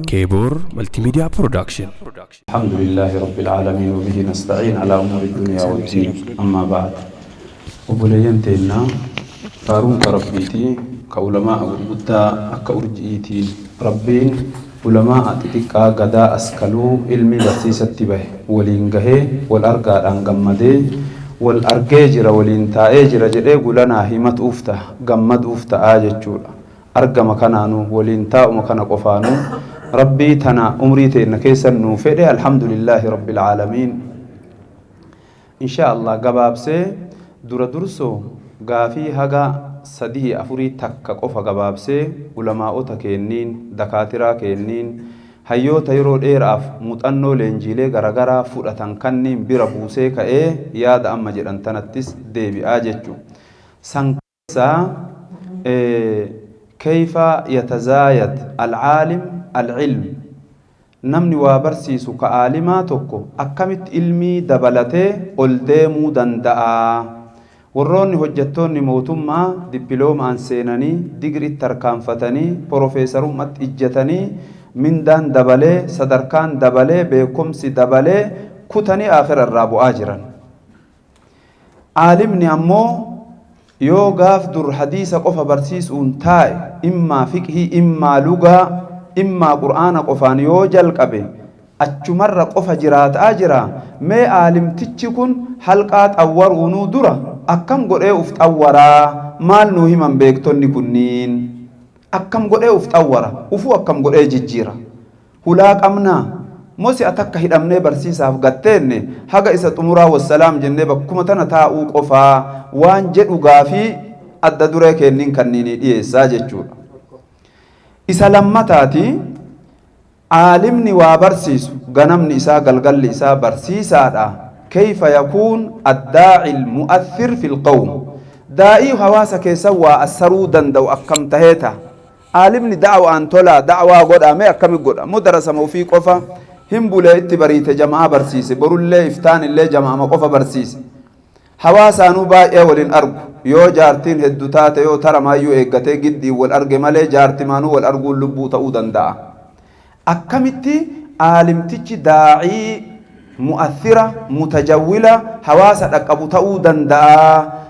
كيبور ملتي ميديا برودكشن. الحمد لله رب العالمين وبه نستعين على أمور الدنيا والدين. أما بعد وبلينتنا فارون كربيتي كعلماء وربطا أكأرجئيتي ربين علماء تتكا غدا أسكالو علمي بسيسة به ولينغه والأرقى أنغمده والأرقى جرى ولينتاء جرى جرى قلنا همت أفته غمد أفته آجة أرقى مكانانو ولينتاء مكان قفانو ربي تنا أمريتي إنكيسا نوفئ الحمد لله رب العالمين. إن شاء الله قباب سي درسو غافي هغا سديه أفوري تكا قفا قباب سي علماء تكينين دكاترة كينين هيو تيرو إيراف متأنو لنجيلي غرغرا فرطان كنين بربوسي كأي ياد أما جران تنتس ديبي آججو سنكسا كيف يتزايد العالم العلم نمني وابرسيسو كعالماتكو أكمت علمي دبلته قلديمو دندعا وروني هجتوني موتما دبلوم عن سيناني ديجري تركان فتاني بروفيسر مت إجتاني من دان دبله صدركان دبله بكمسي دبله كتاني آخر الرابو آجرا عالمني أمو يو غاف در حديث قفا برسيس انتاي إما فقهي إما لغة إما قرآن قفان يو جلقبه أجمر قفا جرات آجرا مي عالم تتشكن حلقات أور ونو درة أكم قرأي افت أورا مال نوهي من بيكتوني كنين أكم قرأي افت أورا وفو أكم قرأي ججيرا هلاك أمنا موسي أتكا هدامني برسيسا فقاتيني حقا إسا تمرا والسلام جنة بكمتنا تاؤو قفا وان جدو غافي أدى دريك إنين كنيني إيسا ججور إسا لما تاتي عالمني وابرسيسو غنمني إسا قلقل إسا برسيسا دا كيف يكون الداعي المؤثر في القوم دائي حواسا كيسوا أسرو دندو أكم تهيتا عالمني دعوة أنتولا دعوة قد أمي أكمي قد مدرسة موفيق قفا هم بولا اتباريت جماعة برسيسي برو اللي افتان اللي جماعة مقفة برسيسي حواسا نوبا اولين أرغو يو جارتين هدوتات يو ترما يو ايقاتي قدي والأرغ مالي جارتمانو والأرغو اللبو تأودن دا أكمتي عالمتك داعي مؤثرة متجولة حواسا أكبو تأودن دا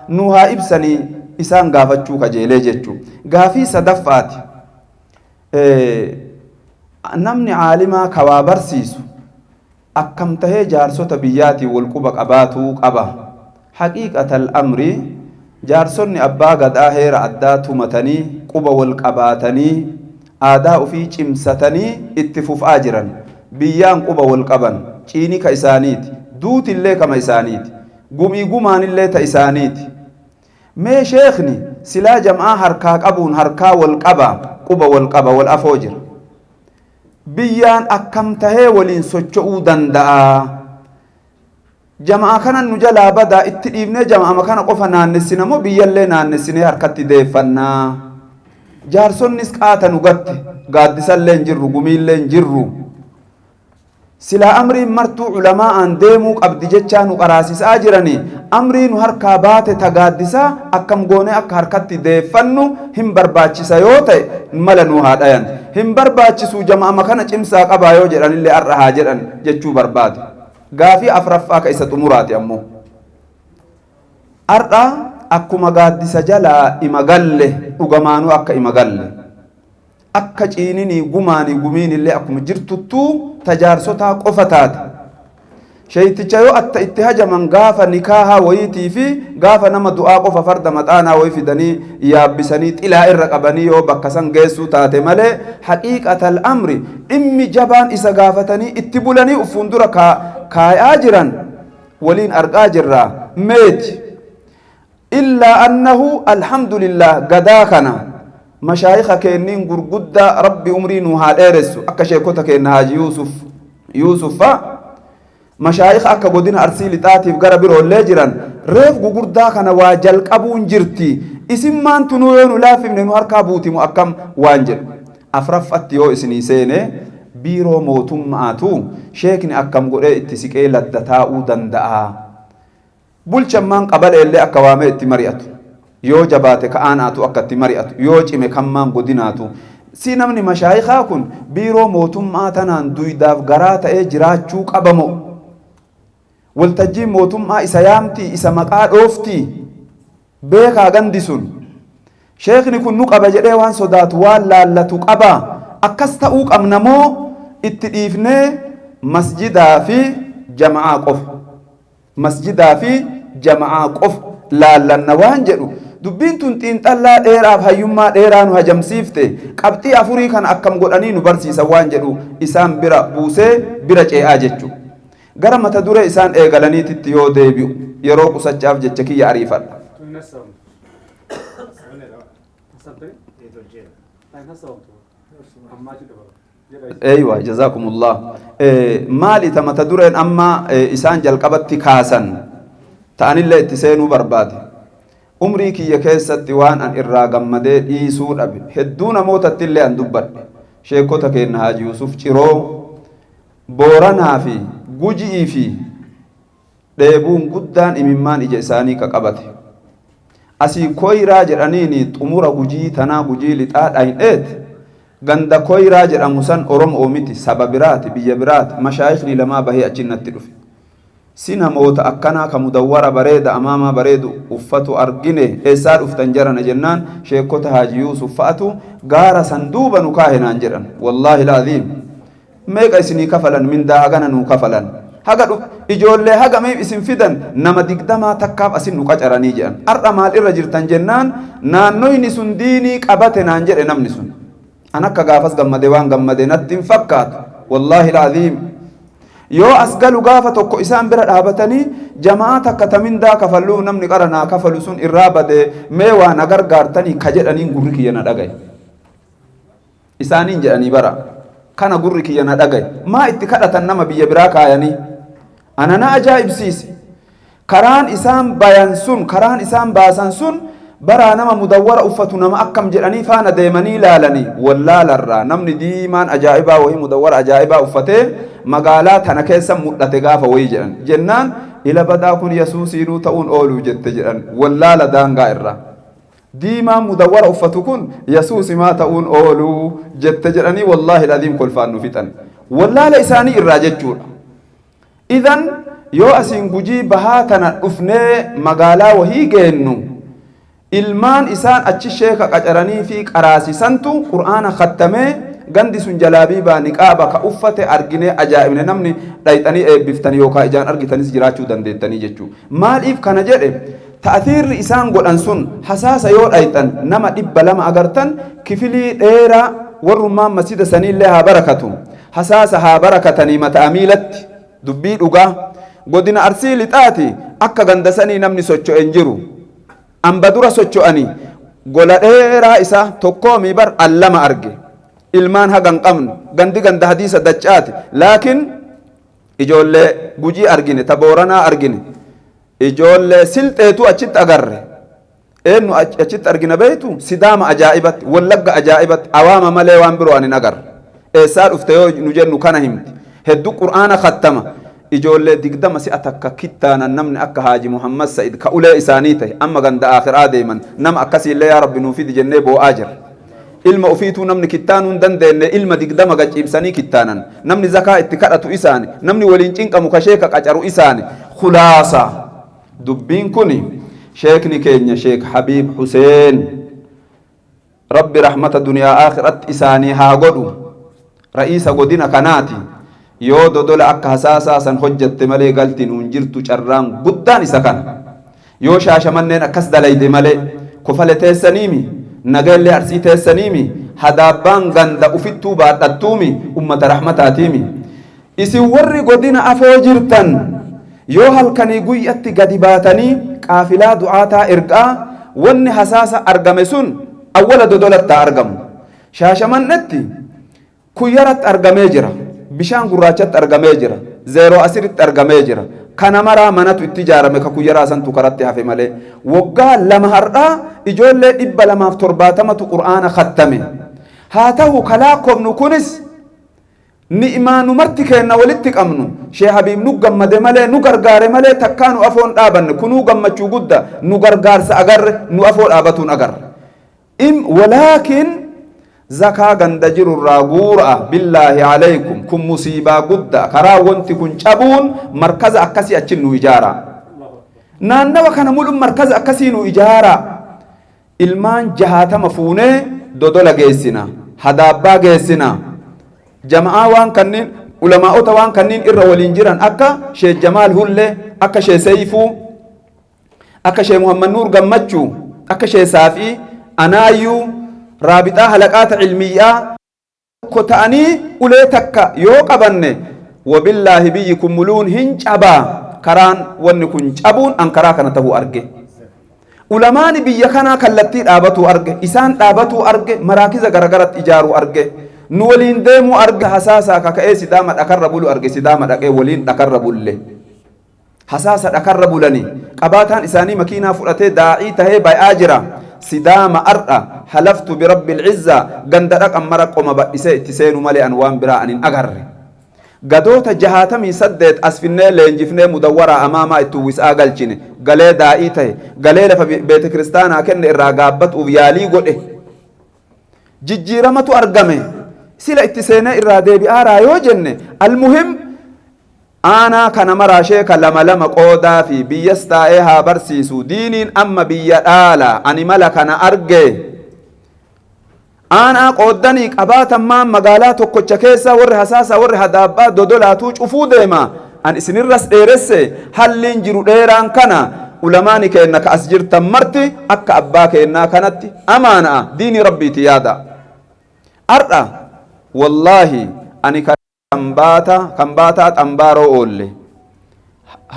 نوها إبساني إسان غافتشو كجيلي جتشو غافي صدفات نمني عالما كوابرسيسو أكم تهي جارسو تبياتي والقبق أباتو قبا حقيقة الأمر جارسوني أبا قد آهير أداتو متني قبا والقباتني آداء في جمستني اتفوف آجرا بيان قبا والقبن چيني كإسانيت دوت اللي كما إسانيت قمي قمان اللي تإسانيت مي شيخني سلا جمعا هركا قبون هركا والقبا قبا والقبا والأفوجر بيان أكم تهي ولين سجعو دندعا جماعة كان نجلا بدا اتقيبنا جماعة مكان قفنا نسينا مو بيالي نسينا هركت ديفنا جارسون نسكاتا نغت قادسا لين جرو قميل لين جرو سلا أمري مرتو علماء ديمو قبد جتشانو قراسيس آجراني أمري نهركا بات تقادسا أكم قوني أك هركت ديفنو هم برباچي سيوتي ملنو هادايان هم برباچي سو جماعة مكان چمسا قبايو جران اللي أرها جران جتشو برباد غافي أفرفا كيسة مراتي أمو أرى أكو مقادسة جلا إمغالي وغمانو أكا إمغالي أكا جينيني غماني غميني اللي أكو مجرتو تجارسو تا قفتات شيطيچايو أتا اتهاجا من غافا نكاها ويتي في غافا نما دعا قفا فرد متانا ويفدني يابساني تلا إرقباني يو بكسان غيسو تاتي مالي حقيقة الأمر إمي جبان إسا غافتني اتبولاني أفندورا كاي آجران ولين أرقاجرا ميت إلا أنه الحمد لله قداكنا مشايخ كينين قرقودة ربي أمرين وهاليرسو أكا شيكوتا كين هاج يوسف مشايخ أكا قدين أرسيلي تاتيف غربيرو اللي جران ريف قرقودة كان واجل قبون جرتي اسم مان تنوين لافي من نهار بوتي مؤكم وانجر أفرفت يو اسني سيني بيرو موتم ماتو شيكني أكم قرأ اتسكي لدتاؤ دندعا بلشمان قبل اللي أكوامي اتمرياتو يو جباتي كآناتو أكتمرياتو يو جمي كمان قديناتو namni mashaayikaa kun biiroo mootummaa tanaan duydaaf garaa ta'ee jiraachuu qabamo waltajjii mootummaa isa yaamtii isa maqaa dhooftii beekaa gandi sun sheekni kun nu qaba jedhee waan sodaatu waan laallatu qaba akkas ta'uu qabna moo itti dhiifnee masjidaa fi jama'aa qof laallanna waan jedhu dubbiin tun xiinxallaa dheeraaf hayyummaa dheeraa nu hajamsiifte qabxii afurii kan akkam godhanii nu barsiisa waan jedhu isaan bira buusee bira ce'aa jechuudha. Gara mata duree isaan eegalaniititti yoo deebi'u yeroo qusachaaf jecha kiyya ariifadha. Eeywa jazakumullah. Maali ta mata dureen amma isaan jalqabatti kaasan ta'anillee itti seenuu barbaade. Umrii kiyya keessatti waan an irraa gammadee dhiisuu dhabe hedduu namootatti illee an dubbadhe sheekota keenya Haaji Yusuf Ciroo Booranaa fi Gujii fi dheebuun guddaan imimmaan ija isaanii qabate asii Koyiraa jedhaniini xumura Gujii tanaa Gujii lixaa dhayin'eet ganda Koyiraa jedhamu san Oromoo miti saba biraati biyya biraati mashaayikni lamaa bahee achinnatti dhufe si namoota akkanaa ka mudawwara bareeda amaamaa bareedu uffatu argine eessaa dhuftan jarana jennaan sheekota Haaji Yuusuf fa'atu gaara san duuba nu kaahenaan jedhan wallaahi laaziim meeqa isinii kafalan mindaa hagana nuu kafalan haga ijoollee hagamiif isin fidan nama 20 takkaaf asin nu qacaranii jedhan har'a maal irra jirtan jennaan naannoyni sun diinii qabate naan jedhe namni sun an akka gaafas gammade waan gammade natti hin fakkaatu wallaahi laaziim yoo as galu gaafa tokko isaan bira dhaabatanii jamaa takka tamindaa kafaluu namni qaranaa kafalu sun irraa bade mee waa na gargaartanii ka jedhaniin gurri kiyya na dhagaye isaaniin jedhanii bara kana gurri kiyya na dhagaye maa itti kadhatan nama biyya biraa kaayanii ana na ajaa'ibsiise karaan isaan bayan sun karaan isaan baasan sun bara nama mudawwara uffatu nama akkam jedhanii faana deemanii ilaalanii wallaalarraa namni diimaan ajaa'ibaa wayii mudawwara ajaa'ibaa uffatee magaalaa tana keessa mul'ate gaafa wayii jedhan jennaan ila badaa kun Yesuusiinuu ta'uun ooluu jette jedhan wallaala daangaa irraa diimaan mudawwara uffatu kun Yesuusimaa ta'uun ooluu jette jedhanii wallaahi ladiim kolfaan nu fixan wallaala isaanii irraa jechuudha. Idan yoo asiin Gujii bahaa tana dhufnee magaalaa wahii geennu ilmaan isaan achi sheeka qacaranii fi qaraasisantu qur'aana khattamee gandi sun jalaabii baa niqaaba ka uffate argine ajaa'ibne namni dhayxanii eebbiftanii yookaan ijaan argitanis jiraachuu dandeettanii jechuudha. Maaliif kana jedhe ta'athiirri isaan godhan sun hasaasa yoo dhayxan nama 200 agartan kifilii dheeraa warrummaan masjida saniillee haa barakatu hasaasa haa barakatanii mataa miilatti dubbii dhugaa godina Arsii lixaati akka ganda sanii namni socho'een jiru. Amba dura socho'anii gola dheeraa isaa tokkoomi bar allama arge ilmaan hagan qabnu gandi ganda hadiisa dachaati laakiin ijoollee Gujii argine ta Booranaa argine ijoollee Silxeetu achitti agarre eenyu achitti argina beeytu Sidaama ajaa'ibatti Wallagga ajaa'ibatti awaama malee waan biroo ani agarre eessaa dhufte yoo nu jennu kana himti hedduu qur'aana khattama ijoollee 20 si'a takka kittaana namni akka Haaji Muhammad Sa'id ka ulee isaanii ta'e amma ganda akhiraa deeman nama akkasiillee yaa rabbi nuuf fidi jennee boo'aa jira ilma ofiituu namni kittaanuu hin dandeenye ilma 20 gaciibsanii kittaanan namni zakaa itti kadhatu isaani namni waliin cinqamu ka sheeka qacaru isaani khulaasa dubbiin kuni sheekni keenya sheek Habiib Huseen rabbi rahmata duniyaa akhiratti isaanii haa godhu ra'iisa godina kanaati yoo dodola akka hasaasaa san hojjette malee galtiin hun jirtu carraan guddaan isa kana yoo shaashamanneen akkas dalayde malee kofale teessaniimi nageellee Arsii teessaniimi hadaabbaan ganda ufittuu baadhattuumi ummata rahmataatiimi isin warri godina afoo jirtan yoo halkanii guyyatti gadi baatanii qaafilaa du'aataa ergaa wanni hasaasa argame sun awwala dodolatti argamu shaashamannetti kuyyaratti argamee jira bishaan gurraachatti argamee jira zeeroo asiritti argamee jira kana maraa manatu itti ijaarame ka kuyyaraa santu karatti hafe malee waggaa lama har'aa ijoollee 270tu qur'aana khattame haa ta'u kalaakofnu kunis ni'imaa nu marti keenna walitti qabnu Sheekh Habiib nu gammade malee nu gargaare malee takkaa nu afoon dhaabanne kunuu gammachuu gudda nu gargaarsa agarre nu afoo dhaabatuun agarre walaakin zakaa ganda jirurraa guura'a billaahi alaykum kun musiibaa guddaa karaa wanti kun cabuun markaza akkasii achin nu ijaara naannawa kana mul'un markaza akkasii nu ijaara ilmaan 60 fuunee dodola geessina hadaabbaa geessina jama'aa waan kanneen ulamaa'ota waan kanneen irra waliin jiran akka Sheekh Jamaal Hullee akka Sheekh Seeyfuu akka Sheekh Muhammad Nuur Gammachuu akka Sheekh Saafii Anaayyuu raabitaa halaqaata ilmiyyaa ko ta'anii ulee takka yoo qabanne wabillaahi biyyi kun muluun hin cabaa karaan wanni kun cabuun an karaa kana ta'uu arge ulamaani biyya kanaa kallattii dhaabatuu arge isaan dhaabatuu arge maraakiza garagaratti ijaaruu arge nu waliin deemuu arge hasaasaa kaka'ee sidaama dhakarra bulu arge sidaama dhaqee waliin dhakarra bulle hasaasa dhakarra bulanii qabaataan isaanii makiinaa fudhatee daa'ii tahee bay'aa jira sidaama ar'a halaftu birabbil izza ganda dhaqan mara qoma badhisee itti seenu malee an waan biraa anin agarre gadoota 68 asfinnee leenjifnee mudawwaraa amaamaa itti uwwisaa galchine galee daa'ii tahe galee lafa beete kiristaanaa kenne irraa gaabbatuuf yaalii godhe jijjiiramatu argame sila itti seenee irraa deebi'aaraa yoo jenne almuhim aanaa kana maraa sheeka lama qoodaa fi biyyas taa'ee haa barsiisu diiniin amma biyya dhaala ani mala kana arge aanaa qooddanii qabaatan maan magaalaa tokkocha keessa warri hasaasa warri hadaabbaa dodolaatuu cufuu deema an isinirras dheeresse halliin jiru dheeraan kana ulamaani keenna ka as jirtan marti akka abbaa keennaa kanatti amaana'a diini rabbiiti yaada ar'a wallaahi ani kan baataa xambaaroo oolle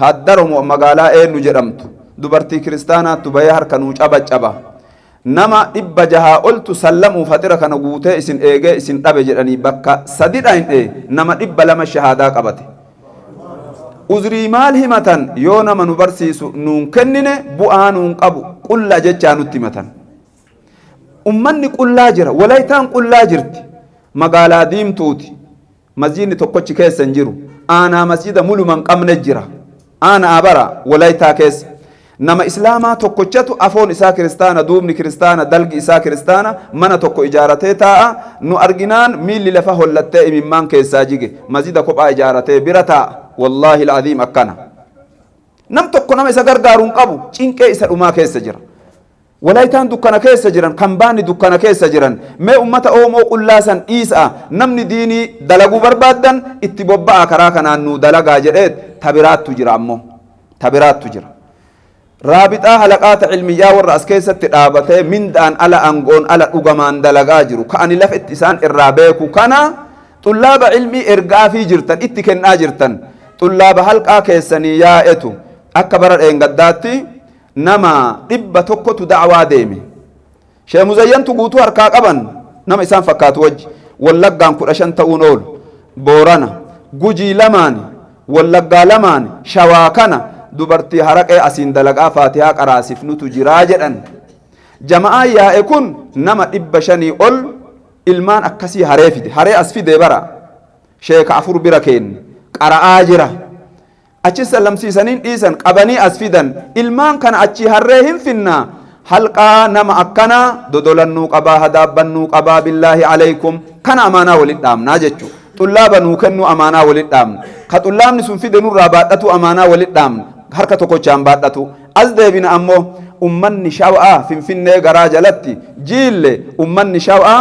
haddaromo magaalaa eenyu jedhamtu dubartii kiristaanaattu bahee harka nuu caba nama 600 oltu sallamuu fatira kana guutee isin eegee isin dhabe jedhanii bakka sadidha hin nama 200 shahaadaa qabate uzrii maal himatan yoo nama nu barsiisu nuun kennine bu'aa nuun qabu qulla jechaa nutti himatan ummanni qullaa jira walaytaan qullaa jirti magaalaa diimtuuti masjidni tokkochi keessa hin jiru aanaa masjida muluman qabne jira aanaa bara walaytaa keessa nama islaamaa tokkochatu afoon isaa kiristaana duubni kiristaana dalgi isaa kiristaana mana tokko ijaaratee taa'a nu arginaan miilli lafa hollattee imimmaan keessaa jige masjida kophaa ijaaratee bira taa'a wallaahi al'aziim akkana nam tokko nama isa gargaaruun qabu cinqee isa dhumaa keessa jira walaytaan dukkana keessa jiran kan baanni dukkana keessa jiran mee ummata oomoo qullaasan dhiisaa namni diinii dalaguu barbaaddan itti bobba'a karaa kanaan nuu dalagaa jedhee tabiraattu jira ammoo tabiraattu jira raabitaa halaqaata ilmiyyaa warra as keessatti dhaabatee mindaan ala angoon ala dhugamaan dalagaa jiru ka'ani lafa itti isaan irraa beeku kana xullaaba ilmii ergaa fi jirtan itti kennaa jirtan xullaaba halqaa keessanii yaa'etu akka bara dheengaddaatti nama 100tu da'waa deeme Sheekh Muzayyantu guutuu harkaa qaban nama isaan fakkaatu wajji wallaggaan 15 ta'uun oolu boorana gujii lamaan wallaggaa lamaan shawaa kana dubartii haraqee asiin dalagaa faatihaa qaraasifnutu jiraa jedhan jama'aa yaa'e kun nama 500 ol ilmaan akkasii haree fide haree as fide bara sheeka 4 bira keenne qara'aa jira achi sallamsiisaniin dhiisan qabanii as fidan ilmaan kana achi harree hin finna halqaa nama akkana dodolannuu qabaa hadaabbannuu qabaa billaahi alaykum kana amaanaa walit dhaamnaa jechuu xullaaba nuu kennuu amaanaa walit dhaamna ka xullaabni sun fide nurraa baadhatu amaanaa walit dhaamna harka tokkochaan baadhatu as deebina ammoo ummanni shaw'aa finfinnee garaa jalatti jiille ummanni shaw'aa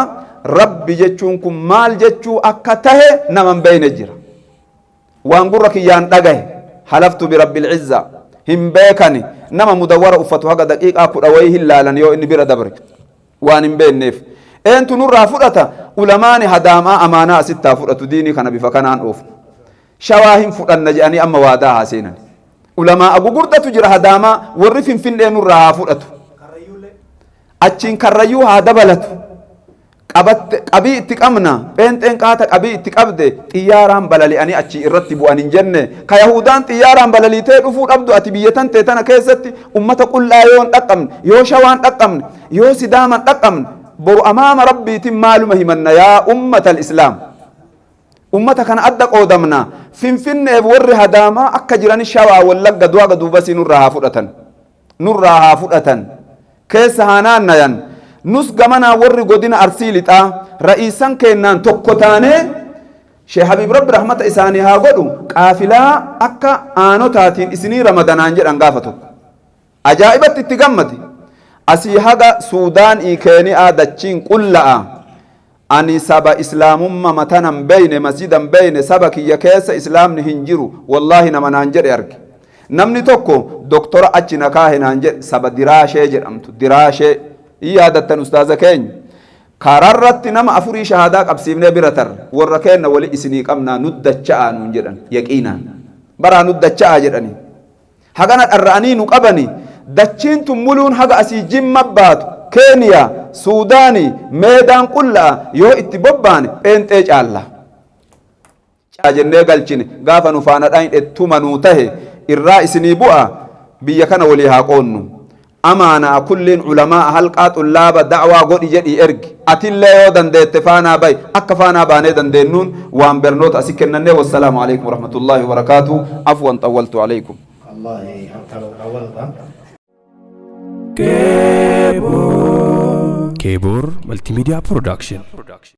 rabbi jechuun kun maal jechuu akka tahe naman beeyne jira waan gurra kiyyaan dhagahe halaftu birabbil izza hin beekani nama mudawwara uffatu haga daqiiqaa 10 wayii hin laalan yoo inni bira dabre waan hin beekneef eentu nurraa fudhata ulamaani hadaamaa amaanaa asittaa fudhatu diinii kana bifa kanaan oofu shawaa hin fudhanna jedhanii amma waadaa haaseenan ulamaa gugurdatu jira hadaamaa warri finfinnee nurraa haa fudhatu achiin karrayyuu haa dabalatu qabii itti qabna pheenxeen qaata qabii itti qabde xiyyaaraan balali'anii achi irratti bu'an hin jenne ka yahudaan xiyyaaraan balaliitee dhufuu dhabdu ati biyya tante tana keessatti ummata qullaa yoo hin dhaqqabne yoo shawaan dhaqqabne yoo sidaaman dhaqqabne boru amaama rabbiitiin maaluma himanna yaa ummata al-islaam ummata kana adda qoodamna finfinneef warri hadaamaa akka jirani shawaa wallagga du'aga duubasii nurraa haa fudhatan keessa haa naannayan nus gamana warri godina arsii lixaa ra'iisan keennaan tokko taanee Sheekh Habib Rabbi rahmata isaanii haa godhu qaafilaa akka aanotaatiin isinii ramadanaan jedhan gaafa tokko ajaa'ibatti itti gammade asii haga Suudaanii Keeniyaa dachiin qulla'a ani saba islaamummaa matanan beeyne masjidan beeyne saba kiyya keessa islaamni hin jiru wallaahi nama naan jedhe arge namni tokko doktora achi nakaahe naan jedhe saba diraashee jedhamtu diraashee yaadattan ustaaza keenya kararratti nama afurii shahadaa qabsiifnee bira tarra warra keenna wali isinii qabnaa nuddacha'aa nuun jedhan yaqiinaan baraa nuddacha'aa jedhani hagana dharra'anii nu qabani dachiin tummuluun haga asii jimma baatu Keeniyaa Suudaanii meedaan qullaa yoo itti bobbaane pheenxee caalla jennee galchine gaafa nu faana dhaan ettuma nuu tahe irraa isinii bu'a biyya kana walii haa qoonnu amaanaa kulliin ulamaa halqaa xullaaba da'waa godhi jedhii ergi atillee yoo dandeette faanaa bay akka faanaa baanee dandeennuun waan barnoota asi kennannee wassalaamu alaikum warahmatullaahi wabarakaatuh afwan xawwaltu alaikum Kebor Multimedia Production.